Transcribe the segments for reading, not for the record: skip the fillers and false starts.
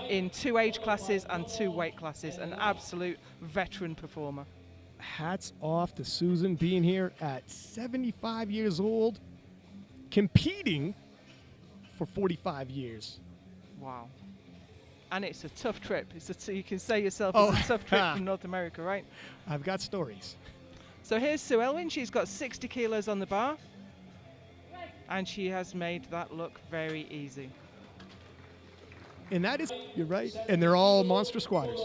in 2 age classes and 2 weight classes. An absolute veteran performer. Hats off to Susan being here at 75 years old, competing for 45 years. Wow. And it's a tough trip. You can say yourself, Oh. it's a tough trip from North America, right? I've got stories. So here's Sue Elwyn. She's got 60 kilos on the bar, and she has made that look very easy. And that is, you're right, and they're all monster squatters.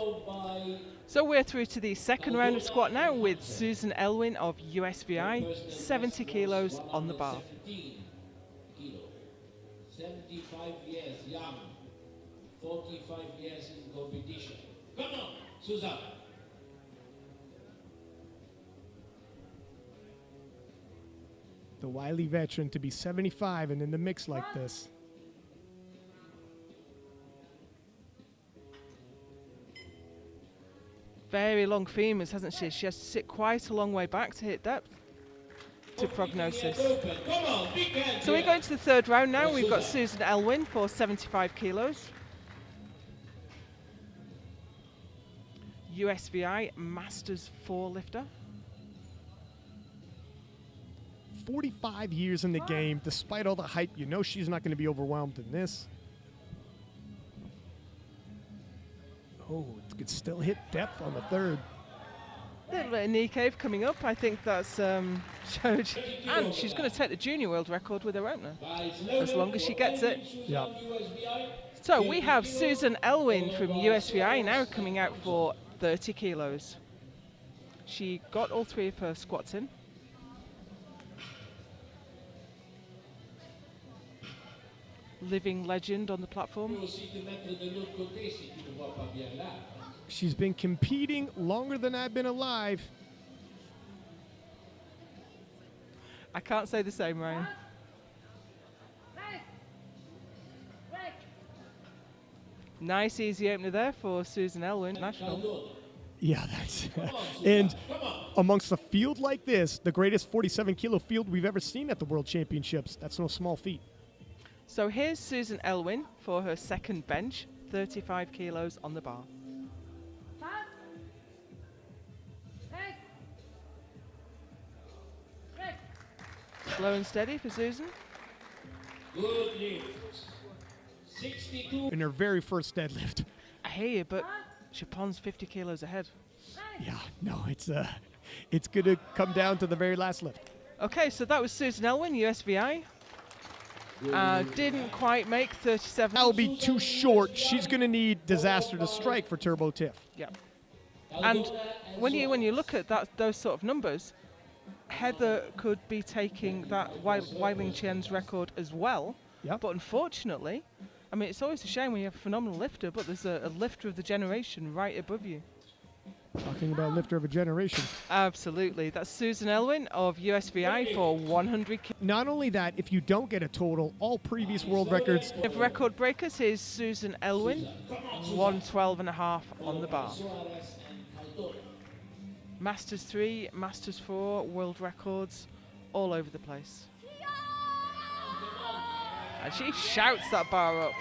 So we're through to the second round of squat now with Susan Elwyn of USVI, 70 kilos on the bar. 75 years young, 45 years in competition. Come on, Susan. The wily veteran to be 75 and in the mix like this. Very long femurs, hasn't she? She has to sit quite a long way back to hit depth to prognosis. So we're going to the third round now. We've got Susan Elwyn for 75 kilos. USVI Masters 4 lifter. 45 years in the game, despite all the hype, you know she's not going to be overwhelmed in this. Oh, it could still hit depth on the third. A little bit of knee cave coming up. I think that's showed. And she's going to take the junior world record with her opener, as long as she gets it. Yeah. So we have Susan Elwyn from USVI now coming out for 30 kilos. She got all 3 of her squats in. Living legend on the platform. She's been competing longer than I've been alive. I can't say the same, Ryan. Nice easy opener there for Susan Elwyn, national. Yeah, that's and amongst a field like this, the greatest 47 kilo field we've ever seen at the World Championships. That's no small feat. So here's Susan Elwyn for her second bench, 35 kilos on the bar. Slow and steady for Susan. Good lift. 62. In her very first deadlift. I hear you, but Chapon's 50 kilos ahead. Yeah, no, it's going to come down to the very last lift. Okay, so that was Susan Elwyn, USVI. Didn't quite make 37. That'll be too short. She's going to need disaster to strike for Turbo Tiff. Yeah. And when you look at those sort of numbers, Heather could be taking that Weiling Chen's record as well. Yep. But unfortunately, I mean, it's always a shame when you have a phenomenal lifter, but there's a lifter of the generation right above you. Talking about lifter of a generation. Absolutely. That's Susan Elwyn of USVI for 100 kilos. Not only that, if you don't get a total, all previous world records. Of record breakers, here's Susan Elwyn, 112.5 on the bar. Masters 3, Masters 4, world records all over the place. And she shouts that bar up.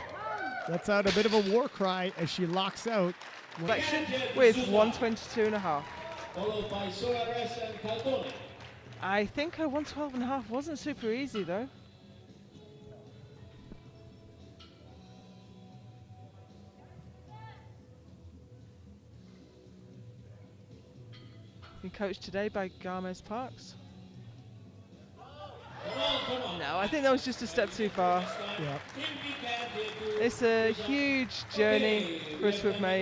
Lets out a bit of a war cry as she locks out. Flexion with 122.5. Followed by Solares and Caldone. I think her 112.5 wasn't super easy though. Been coached today by Garmes Parks. Come on. No, I think that was just a step too far. Yeah. It's a huge journey for us to have made.